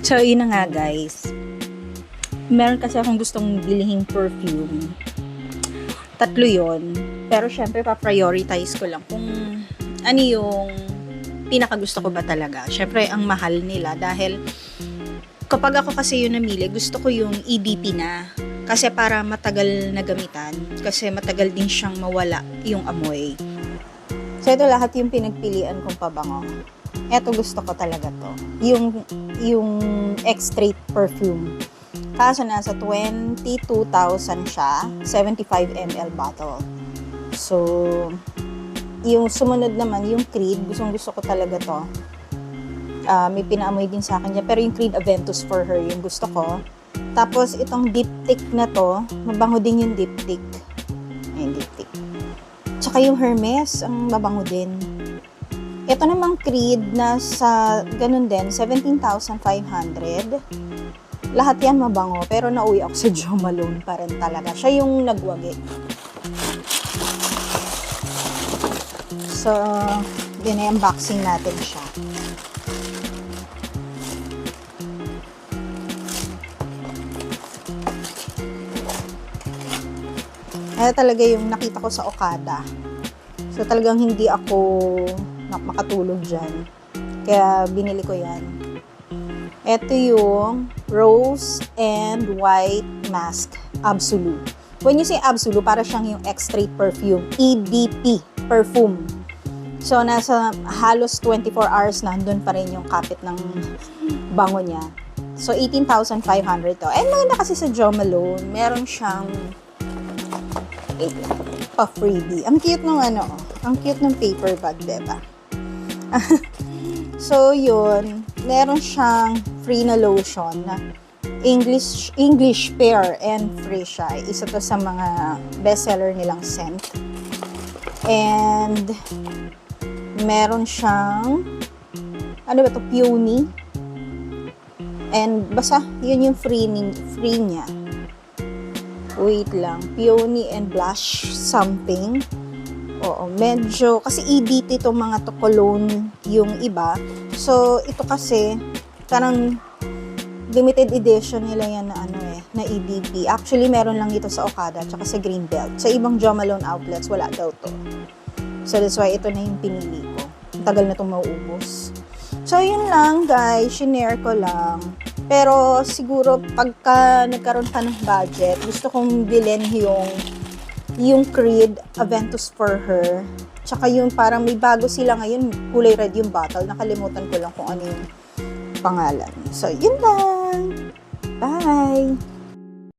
So, yun na nga guys. Meron kasi akong gustong bilihing perfume. 3 yon. Pero syempre, pa-prioritize ko lang kung ano yung pinakagusto ko ba talaga. Syempre, ang mahal nila dahil kapag ako kasi yung namili, gusto ko yung EDP na. Kasi para matagal na gamitan. Kasi matagal din siyang mawala yung amoy. So, ito lahat yung pinagpilian kong pabango. Ito gusto ko talaga to. Yung X-Straight perfume. Kaso nasa 22,000 siya. 75 ml bottle. So, yung sumunod naman, yung Creed, gusto ko talaga to. May pinaamoy din sa akin niya. Pero yung Creed Aventus for Her, yung gusto ko. Tapos, itong diptyque na to, mabango din yung diptyque. Ayun, diptyque. Tsaka yung Hermes, ang mabango din. Ito namang Creed, nasa, ganun din, 17,500. Lahat yan mabango, pero nauwi ako sa Jo Malone pa rin talaga. Siya yung nagwagi. So, unboxing natin siya. Ito talaga yung nakita ko sa Okada. So, talagang hindi ako makatulog dyan. Kaya, binili ko yan. Ito yung Rose and White Mask Absolute. When you say Absolute, para siyang yung X-Straight perfume. EDP perfume. So, nasa halos 24 hours nandun pa rin yung kapit ng bango niya. So, 18,500 to. And maganda kasi sa Jo Malone, meron siyang pa-freebie. Ang cute nung ang cute ng paper bag, diba? So, yun. Meron siyang free na lotion na English Pear and Free siya. Isa to sa mga bestseller nilang scent. And meron siyang ano ba to? Peony. And basta, yun yung free niya. Wait lang. Peony and blush something. Oo, medyo, kasi EDT itong mga to cologne yung iba. So, ito kasi, parang limited edition nila yan na EDP. Actually, meron lang dito sa Okada, tsaka sa Greenbelt. Sa ibang Jo Malone outlets, wala daw to. So, that's why ito na yung pinili ko. Ang tagal na itong mauubos. So, yun lang, guys. Shinare ko lang. Pero, siguro, pagka nagkaroon pa ng budget, gusto kong bilhin yung Creed Aventus for Her. Tsaka yung parang may bago sila ngayon, kulay red yung bottle. Nakalimutan ko lang kung ano yung pangalan. So, yun lang. Bye!